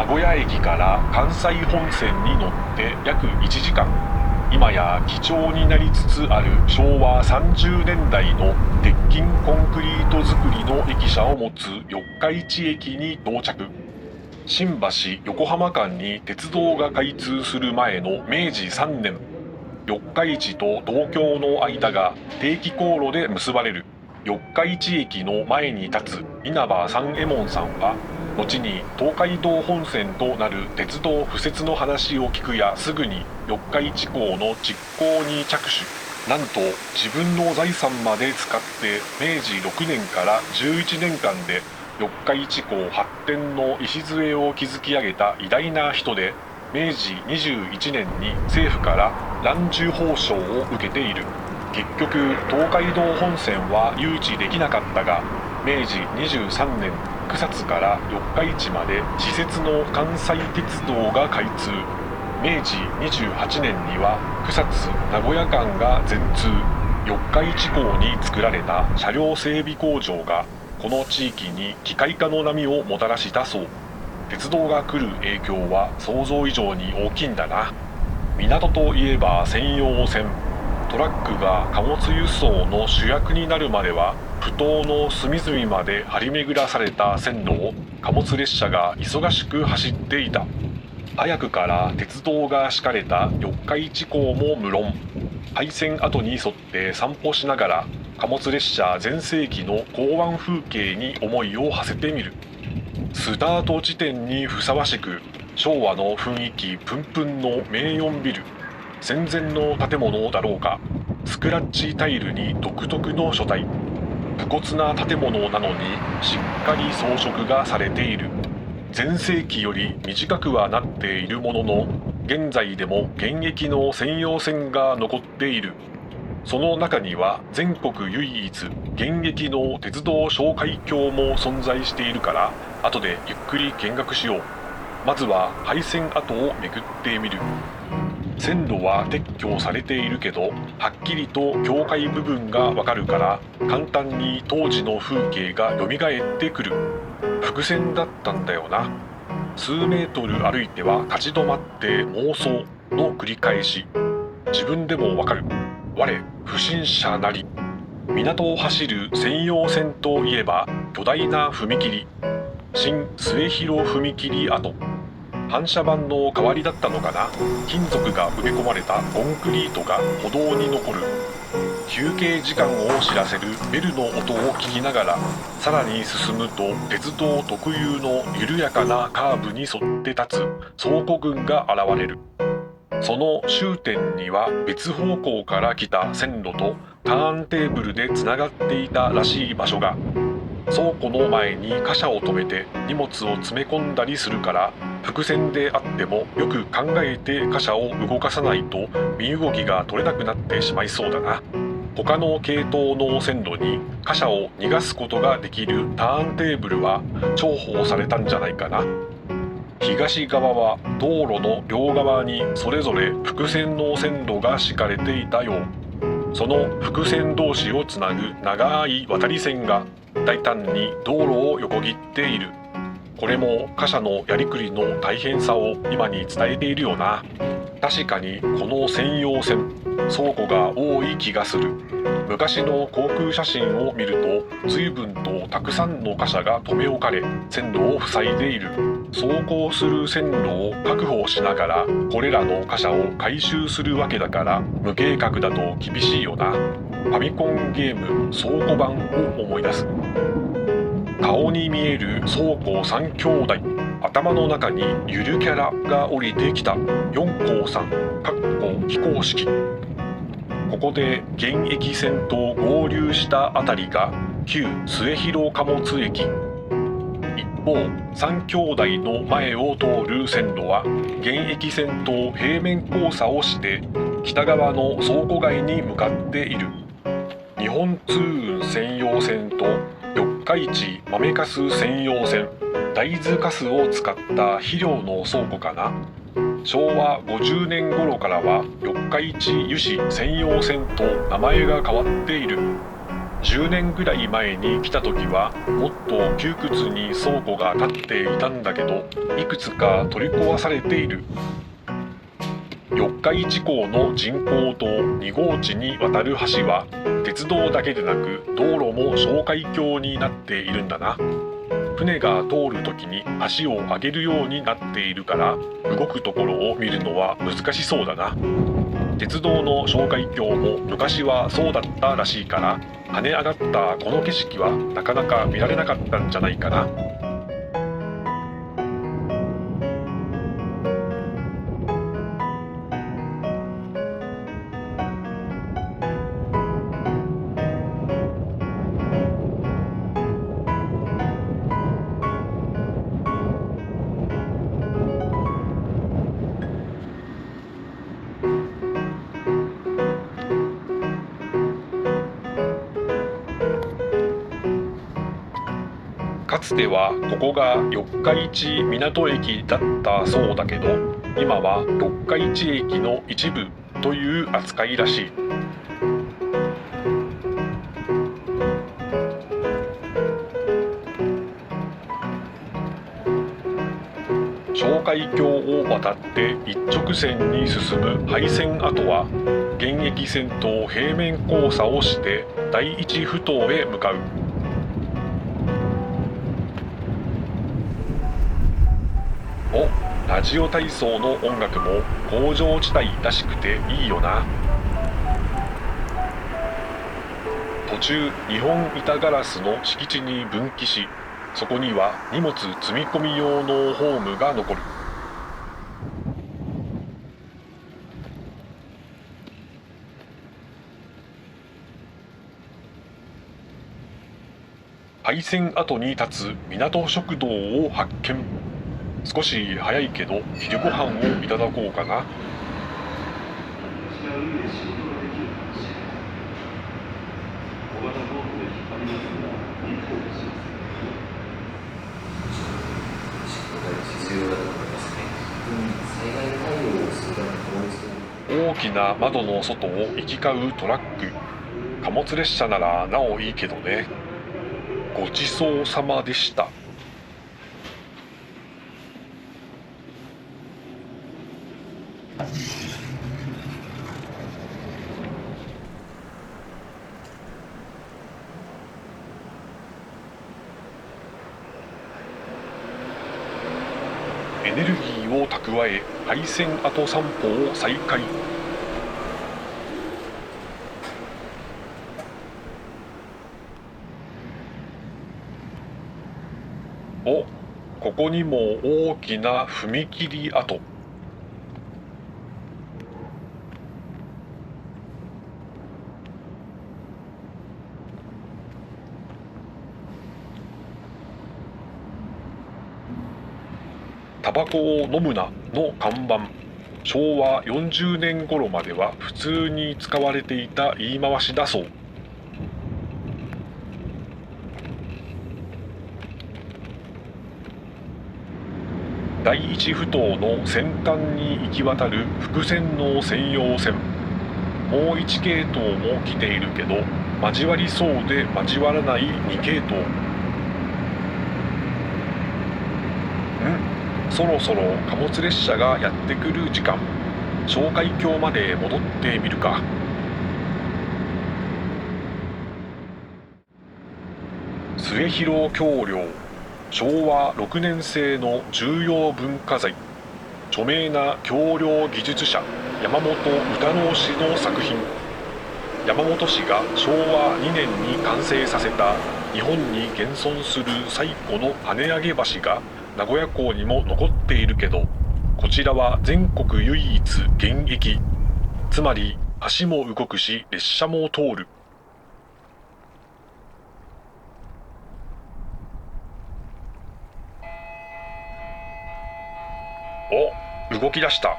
古屋駅から関西本線に乗って約1時間。今や貴重になりつつある昭和30年代の鉄筋コンクリート造りの駅舎を持つ四日市駅に到着。新橋横浜間に鉄道が開通する前の明治3年、四日市と東京の間が定期航路で結ばれる四日市駅の前に立つ稲葉三右衛門さんは、後に東海道本線となる鉄道敷設の話を聞くやすぐに四日市港の実行に着手。なんと自分の財産まで使って明治6年から11年間で四日市港発展の礎を築き上げた偉大な人で、明治21年に政府から蘭寿褒章を受けている。結局東海道本線は誘致できなかったが、明治23年草津から四日市まで私設の関西鉄道が開通。明治28年には草津名古屋間が全通。四日市港に作られた車両整備工場がこの地域に機械化の波をもたらしたそう。鉄道が来る影響は想像以上に大きいんだな。港といえば専用線。トラックが貨物輸送の主役になるまでは埠頭の隅々まで張り巡らされた線路を貨物列車が忙しく走っていた。早くから鉄道が敷かれた四日市港も無論、廃線跡に沿って散歩しながら貨物列車全盛期の港湾風景に思いを馳せてみる。スタート地点にふさわしく昭和の雰囲気プンプンの名4ビル。戦前の建物だろうか。スクラッチタイルに独特の書体。武骨な建物なのにしっかり装飾がされている。全盛期より短くはなっているものの、現在でも現役の専用線が残っている。その中には全国唯一現役の鉄道紹介橋も存在しているから、後でゆっくり見学しよう。まずは廃線跡を巡ってみる。線路は撤去されているけど、はっきりと境界部分がわかるから簡単に当時の風景が蘇ってくる。伏線だったんだよな。数メートル歩いては立ち止まって妄想の繰り返し。自分でもわかる。我不審者なり。港を走る専用線といえば巨大な踏切、新末広踏切跡。反射板の代わりだったのかな。金属が埋め込まれたコンクリートが歩道に残る。休憩時間を知らせるベルの音を聞きながらさらに進むと、鉄道特有の緩やかなカーブに沿って立つ倉庫群が現れる。その終点には別方向から来た線路とターンテーブルでつながっていたらしい場所が。倉庫の前に貨車を止めて荷物を詰め込んだりするから、伏線であってもよく考えて貨車を動かさないと身動きが取れなくなってしまいそうだな。他の系統の線路に貨車を逃がすことができるターンテーブルは重宝されたんじゃないかな。東側は道路の両側にそれぞれ複線の線路が敷かれていたよう。その複線同士をつなぐ長い渡り線が大胆に道路を横切っている。これも貨車のやりくりの大変さを今に伝えているよな。確かにこの専用線、倉庫が多い気がする。昔の航空写真を見ると随分とたくさんの貨車が留め置かれ線路を塞いでいる。走行する線路を確保しながらこれらの貨車を回収するわけだから、無計画だと厳しいよな。ファミコンゲーム倉庫版を思い出す。顔に見える倉庫3兄弟。頭の中にゆるキャラが降りてきた。四皇さん非公式。ここで現役線と合流したあたりが旧末広貨物駅。一方3兄弟の前を通る線路は現役線と平面交差をして北側の倉庫街に向かっている。日本通運専用線と四日市豆かす専用線、大豆かすを使った肥料の倉庫かな。昭和50年頃からは四日市油脂専用線と名前が変わっている。10年ぐらい前に来た時はもっと窮屈に倉庫が建っていたんだけど、いくつか取り壊されている。四日市港の人工島2号地に渡る橋は鉄道だけでなく道路も哨戒橋になっているんだな。船が通る時に足を上げるようになっているから動くところを見るのは難しそうだな。鉄道の哨戒橋も昔はそうだったらしいから、跳ね上がったこの景色はなかなか見られなかったんじゃないかな。かつてはここが四日市港駅だったそうだけど、今は六日市駅の一部という扱いらしい。哨戒橋を渡って一直線に進む廃線跡は、現役線と平面交差をして第一埠頭へ向かう。ラジオ体操の音楽も工場地帯らしくていいよな。途中日本板ガラスの敷地に分岐し、そこには荷物積み込み用のホームが残る。廃線跡に立つ港食堂を発見。少し早いけど昼ご飯をいただこうかな。大きな窓の外を行き交うトラック。貨物列車ならなおいいけどね。ごちそうさまでした。エネルギーを蓄え、廃線跡散歩を再開。ここにも大きな踏切跡。タバコを飲むなの看板。昭和40年頃までは普通に使われていた言い回しだそう。第一埠頭の先端に行き渡る複線の専用線。もう1系統も来ているけど、交わりそうで交わらない2系統。そろそろ貨物列車がやってくる時間。哨戒橋まで戻ってみるか。末広橋梁。昭和6年製の重要文化財。著名な橋梁技術者山本歌郎氏の作品。山本氏が昭和2年に完成させた日本に現存する最古の跳ね上げ橋が名古屋港にも残っているけど、こちらは全国唯一現役。つまり橋も動くし列車も通る。動き出した。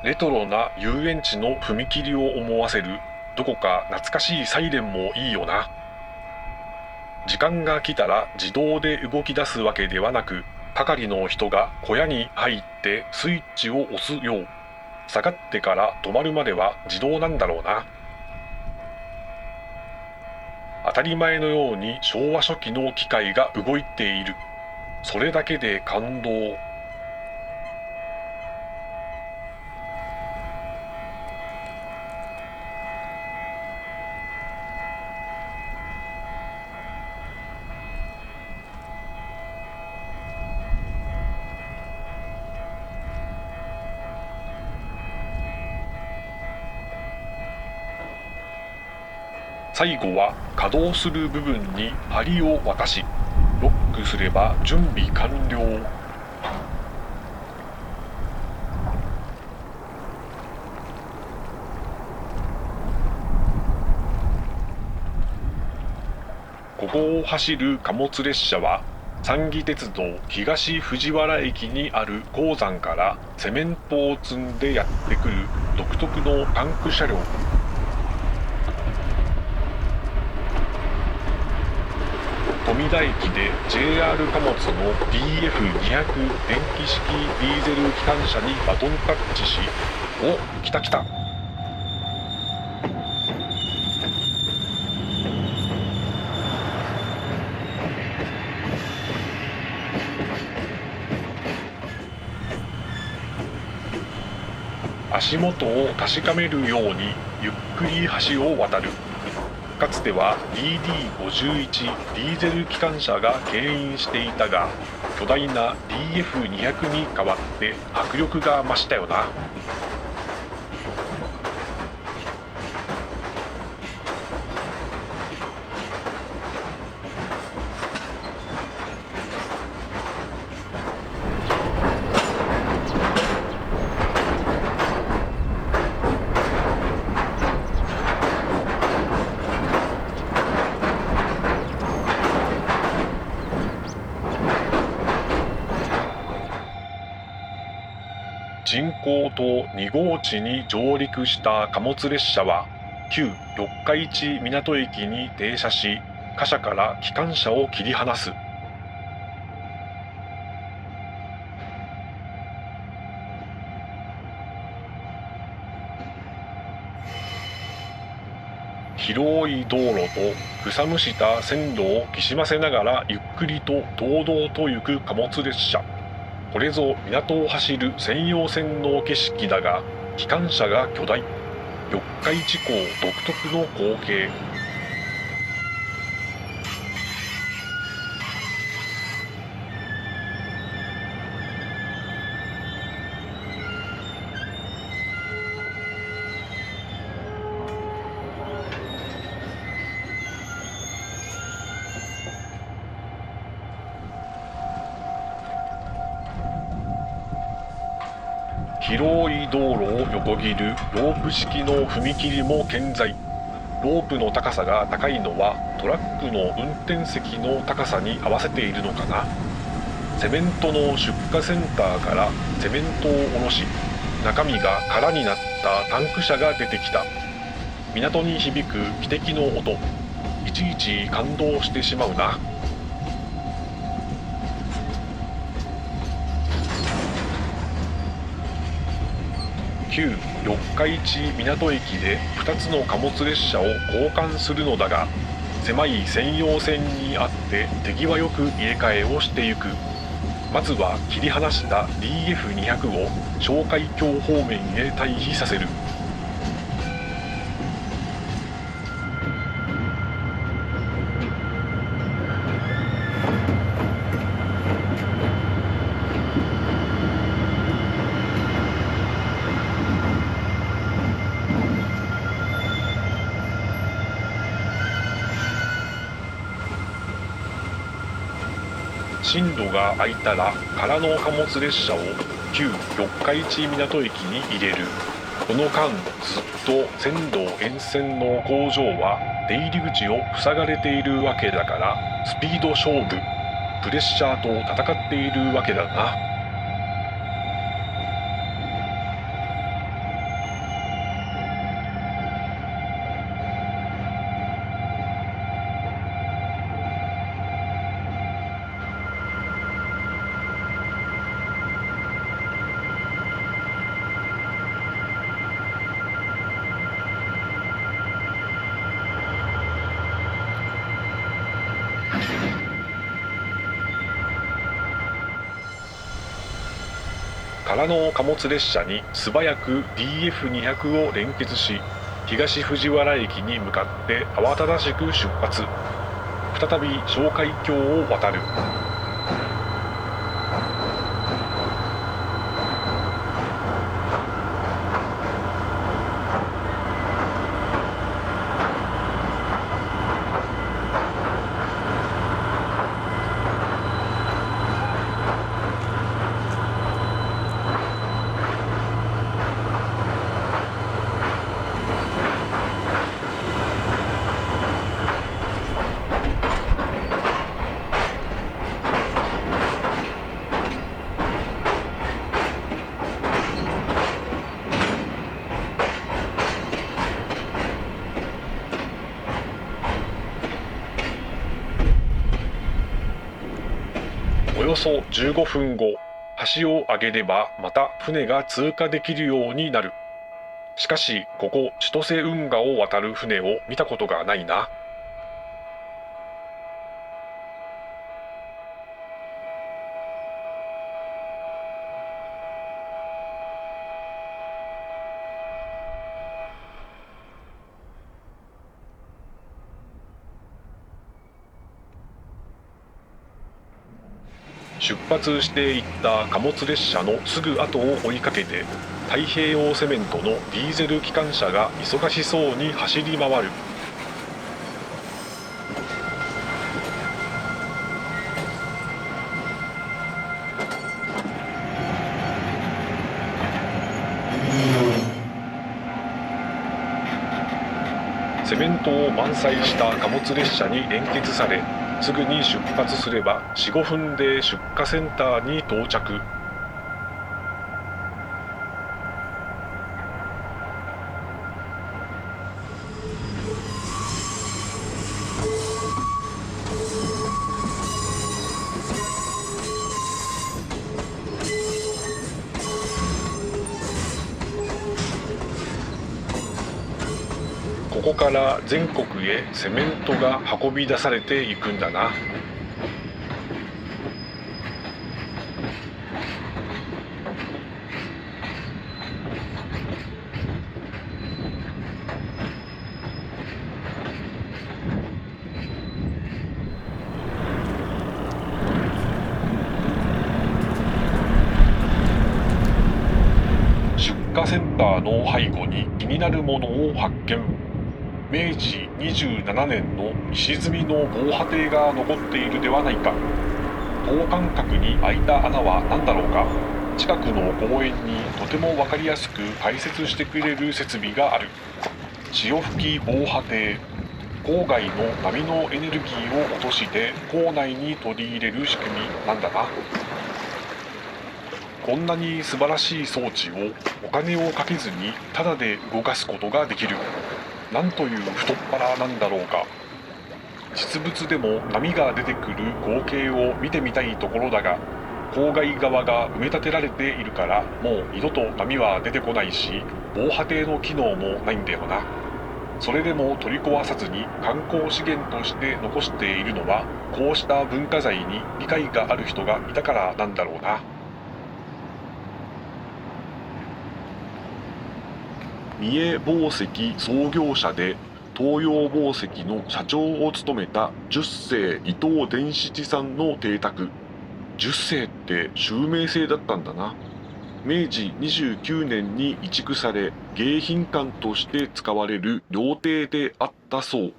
レトロな遊園地の踏切を思わせるどこか懐かしいサイレンもいいよな。時間が来たら自動で動き出すわけではなく、係の人が小屋に入ってスイッチを押すよう。下がってから止まるまでは自動なんだろうな。当たり前のように昭和初期の機械が動いている。それだけで感動。最後は稼働する部分に針を渡し、ロックすれば準備完了。ここを走る貨物列車は三岐鉄道東藤原駅にある鉱山からセメントを積んでやってくる独特のタンク車両。富田駅で JR 貨物の DF200 電気式ディーゼル機関車にバトンタッチし、お、来た来た。足元を確かめるようにゆっくり橋を渡る。かつては DD51 ディーゼル機関車が牽引していたが、巨大な DF200 に代わって迫力が増したよな。人工島2号地に上陸した貨物列車は旧四日市港駅に停車し、貨車から機関車を切り離す。広い道路と草むした線路をきしませながらゆっくりと堂々と行く貨物列車。これぞ港を走る専用線の景色だが、機関車が巨大。四日市港独特の光景。広い道路を横切るロープ式の踏切も健在。ロープの高さが高いのはトラックの運転席の高さに合わせているのかな。セメントの出荷センターからセメントを下ろし、中身が空になったタンク車が出てきた。港に響く汽笛の音、いちいち感動してしまうな。旧四日市港駅で2つの貨物列車を交換するのだが、狭い専用線にあって手際よく入れ替えをしてゆく。まずは切り離した DF200 を哨戒橋方面へ退避させる。進路が空いたら空の貨物列車を旧四日市港駅に入れる。この間ずっと線路沿線の工場は出入り口を塞がれているわけだから、スピード勝負、プレッシャーと戦っているわけだな。空の貨物列車に素早く DF200 を連結し、東藤原駅に向かって慌ただしく出発。再び哨戒橋を渡る。およそ15分後、橋を上げればまた船が通過できるようになる。しかしここ千歳運河を渡る船を見たことがないな。出発していった貨物列車のすぐ後を追いかけて、太平洋セメントのディーゼル機関車が忙しそうに走り回る。セメントを満載した貨物列車に連結され、すぐに出発すれば 4,5 分で出荷センターに到着。ここから全国へセメントが運び出されていくんだな。出荷センターの背後に気になるものを発見。明治27年の石積みの防波堤が残っているではないか。等間隔に開いた穴は何だろうか。近くの公園にとても分かりやすく解説してくれる設備がある。潮吹き防波堤。郊外の波のエネルギーを落として構内に取り入れる仕組みなんだな。こんなに素晴らしい装置をお金をかけずにタダで動かすことができる。なんという太っ腹なんだろうか。実物でも波が出てくる光景を見てみたいところだが、郊外側が埋め立てられているからもう二度と波は出てこないし、防波堤の機能もないんだよな。それでも取り壊さずに観光資源として残しているのは、こうした文化財に理解がある人がいたからなんだろうな。三重紡績創業者で東洋紡績の社長を務めた十世伊藤伝七さんの邸宅。十世って襲名制だったんだな。明治29年に移築され、迎賓館として使われる料亭であったそう。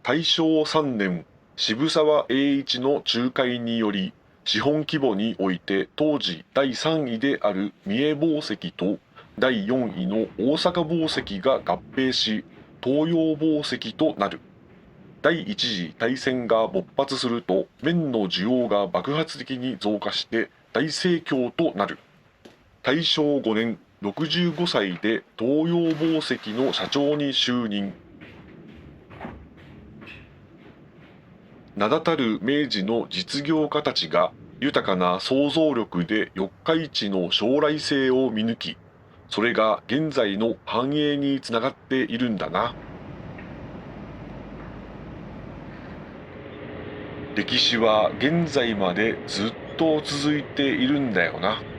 大正3年、渋沢栄一の仲介により、資本規模において当時第3位である三重紡績と第4位の大阪紡績が合併し、東洋紡績となる。第一次大戦が勃発すると、綿の需要が爆発的に増加して大盛況となる。大正5年、65歳で東洋紡績の社長に就任。名だたる明治の実業家たちが豊かな想像力で四日市の将来性を見抜き、それが現在の繁栄につながっているんだな。歴史は現在までずっと続いているんだよな。